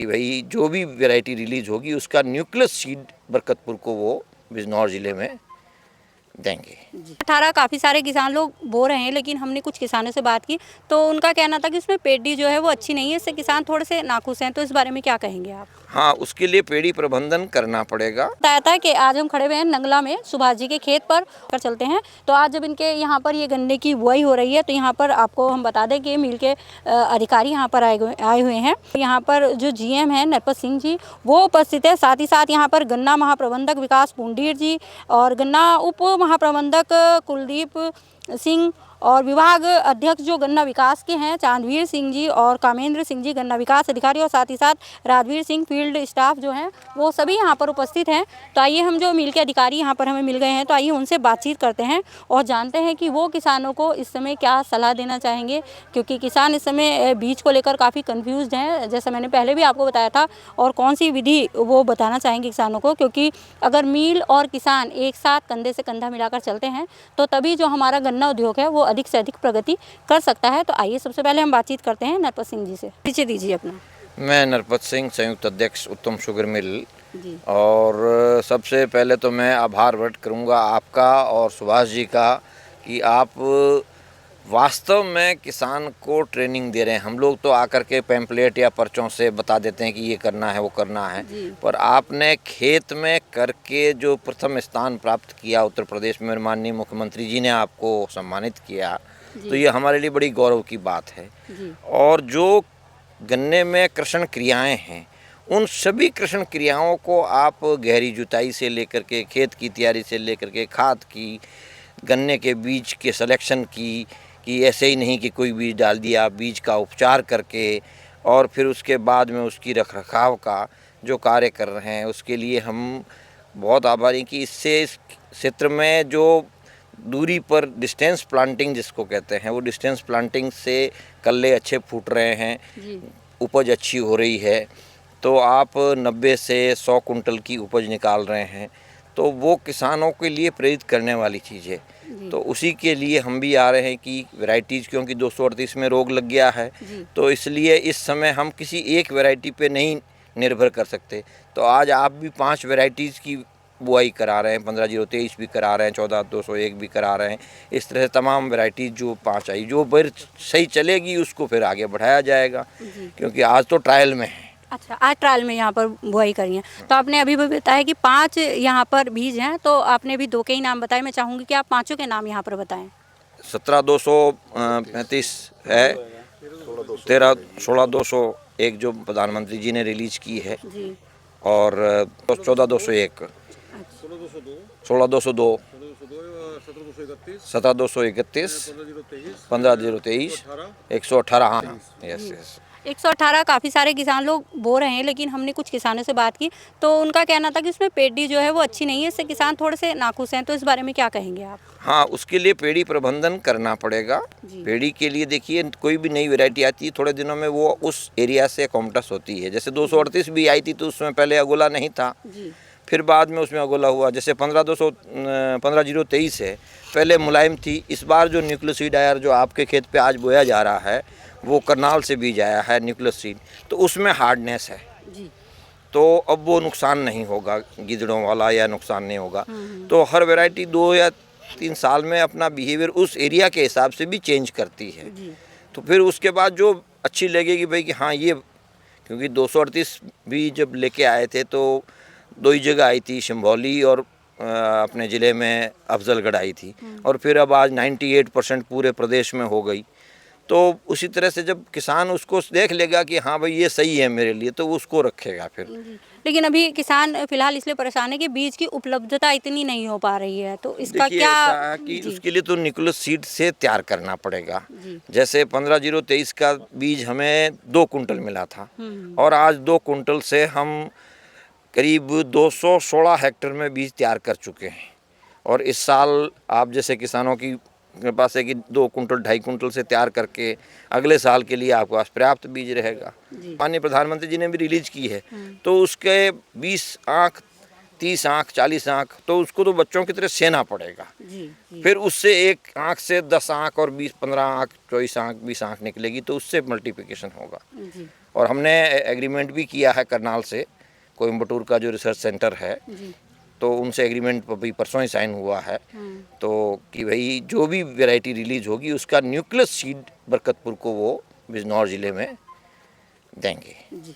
कि भाई जो भी वैरायटी रिलीज होगी उसका न्यूक्लियस सीड बरकतपुर को वो बिजनौर ज़िले में देंगे। 18 काफ़ी सारे किसान लोग बो रहे हैं, लेकिन हमने कुछ किसानों से बात की तो उनका कहना था कि उसमें पेडी जो है वो अच्छी नहीं है, इससे किसान थोड़े से नाखुश हैं। तो इस बारे में क्या कहेंगे आप? हाँ, उसके लिए पेड़ी प्रबंधन करना पड़ेगा। बताया था कि आज हम खड़े हुए हैं नंगला में सुभाष जी के खेत पर चलते हैं। तो आज जब इनके यहाँ पर ये गन्ने की बुआई हो रही है तो यहाँ पर आपको हम बता दें कि मिल के अधिकारी यहाँ पर आए हुए हैं। यहाँ पर जो जीएम हैं नरपत सिंह जी वो उपस्थित है, साथ ही साथ यहाँ पर गन्ना महाप्रबंधक विकास पुंडीर जी और गन्ना उप महाप्रबंधक कुलदीप सिंह और विभाग अध्यक्ष जो गन्ना विकास के हैं चांदवीर सिंह जी और कामेंद्र सिंह जी गन्ना विकास अधिकारी, और साथ ही साथ राजवीर सिंह फील्ड स्टाफ जो हैं वो सभी यहाँ पर उपस्थित हैं। तो आइए हम जो मिल के अधिकारी यहाँ पर हमें मिल गए हैं तो आइए उनसे बातचीत करते हैं और जानते हैं कि वो किसानों को इस समय क्या सलाह देना चाहेंगे, क्योंकि किसान इस समय बीज को लेकर काफ़ी कन्फ्यूज़ हैं, जैसा मैंने पहले भी आपको बताया था। और कौन सी विधि वो बताना चाहेंगे किसानों को, क्योंकि अगर मिल और किसान एक साथ कंधे से कंधा मिलाकर चलते हैं तो तभी जो हमारा गन्ना उद्योग है वो अधिक से अधिक प्रगति कर सकता है। तो आइए सबसे पहले हम बातचीत करते हैं नरपत सिंह जी से। परिचय दीजिए अपना। मैं नरपत सिंह, संयुक्त अध्यक्ष उत्तम शुगर मिल जी। और सबसे पहले तो मैं आभार व्यक्त करूंगा आपका और सुभाष जी का कि आप वास्तव में किसान को ट्रेनिंग दे रहे हैं। हम लोग तो आकर के पैम्पलेट या पर्चों से बता देते हैं कि ये करना है वो करना है, पर आपने खेत में करके जो प्रथम स्थान प्राप्त किया उत्तर प्रदेश में, माननीय मुख्यमंत्री जी ने आपको सम्मानित किया, तो ये हमारे लिए बड़ी गौरव की बात है। और जो गन्ने में कृषण क्रियाएं हैं उन सभी कृषण क्रियाओं को आप गहरी जुताई से लेकर के, खेत की तैयारी से लेकर के, खाद की, गन्ने के बीज के सिलेक्शन की, कि ऐसे ही नहीं कि कोई बीज डाल दिया, बीज का उपचार करके और फिर उसके बाद में उसकी रखरखाव का जो कार्य कर रहे हैं, उसके लिए हम बहुत आभारी कि इससे इस क्षेत्र में जो दूरी पर डिस्टेंस प्लांटिंग जिसको कहते हैं, वो डिस्टेंस प्लांटिंग से कल्ले अच्छे फूट रहे हैं, उपज अच्छी हो रही है। तो आप 90 से 100 कुंटल की उपज निकाल रहे हैं, तो वो किसानों के लिए प्रेरित करने वाली चीज़ है। तो उसी के लिए हम भी आ रहे हैं कि वैरायटीज़, क्योंकि 238 में रोग लग गया है तो इसलिए इस समय हम किसी एक वैरायटी पे नहीं निर्भर कर सकते। तो आज आप भी 5 वैरायटीज़ की बुआई करा रहे हैं, 15-023 भी करा रहे हैं, 14-201 भी करा रहे हैं। इस तरह से तमाम वैरायटीज़ जो 5 आई, जो फिर सही चलेगी उसको फिर आगे बढ़ाया जाएगा, क्योंकि आज तो ट्रायल में है। अच्छा, आज ट्रायल में यहाँ पर बुआई करी है। तो आपने अभी भी बताया कि 5 यहाँ पर बीज हैं, तो आपने भी 2 के ही नाम बताए। मैं चाहूँगी कि आप 5 के नाम यहाँ पर बताएं। 17-235 है, 16-201 जो प्रधानमंत्री जी ने रिलीज की है, और 14-201, 16-202, 17-231, 15-023, 118। हाँ, यस। 118 काफ़ी सारे किसान लोग बो रहे हैं, लेकिन हमने कुछ किसानों से बात की तो उनका कहना था कि उसमें पेडी जो है वो अच्छी नहीं है, इससे किसान थोड़े से नाखुश हैं। तो इस बारे में क्या कहेंगे आप? हाँ, उसके लिए पेड़ी प्रबंधन करना पड़ेगा। पेड़ी के लिए देखिए, कोई भी नई वैरायटी आती है थोड़े दिनों में वो उस एरिया से कॉम्पटस होती है। जैसे 238 भी आई थी तो उसमें पहले अगोला नहीं था, फिर बाद में उसमें अगोला हुआ। जैसे 15-023 है, पहले मुलायम थी। इस बार जो न्यूक्लियस सीड आया जो आपके खेत पे आज बोया जा रहा है वो करनाल से बीज आया है न्यूक्लियस सीड, तो उसमें हार्डनेस है तो अब वो नुकसान नहीं होगा, गिदड़ों वाला या नुकसान नहीं होगा। तो हर वैरायटी 2 या 3 साल में अपना बिहेवियर उस एरिया के हिसाब से भी चेंज करती है। तो फिर उसके बाद जो अच्छी लगेगी भाई कि हाँ ये, क्योंकि 238 भी जब लेके आए थे तो 2 ही जगह आई थी, शंभौली और अपने ज़िले में अफजलगढ़ आई थी, और फिर अब आज 98% पूरे प्रदेश में हो गई। तो उसी तरह से जब किसान उसको देख लेगा कि हाँ भाई ये सही है मेरे लिए, तो उसको रखेगा फिर। लेकिन अभी किसान फिलहाल इसलिए परेशान है कि बीज की उपलब्धता इतनी नहीं हो पा रही है, तो इसका क्या कि उसके लिए तो न्यूक्लियस सीड से तैयार करना पड़ेगा। जैसे 15-023 का बीज हमें 2 कुंटल मिला था और आज 2 कुंटल से हम करीब 216 हेक्टेयर में बीज तैयार कर चुके हैं। और इस साल आप जैसे किसानों की मेरे पास है कि 2 कुंटल 2.5 कुंटल से तैयार करके अगले साल के लिए आपके पास पर्याप्त बीज रहेगा। माननीय प्रधानमंत्री जी ने भी रिलीज की है, तो उसके 20 आँख, 30 आँख, 40 आँख, तो उसको तो बच्चों की तरह सेना पड़ेगा। फिर उससे 1 आँख से 10 आँख और 20-15 आँख, 24 आँख, 20 आँख निकलेगी, तो उससे मल्टीप्लिकेशन होगा। और हमने एग्रीमेंट भी किया है करनाल से, कोयम्बटूर का जो रिसर्च सेंटर है, जी। तो उनसे एग्रीमेंट अभी परसों ही साइन हुआ है। तो कि भाई जो भी वैरायटी रिलीज होगी उसका न्यूक्लियस सीड बरकतपुर को वो बिजनौर ज़िले में देंगे। जी।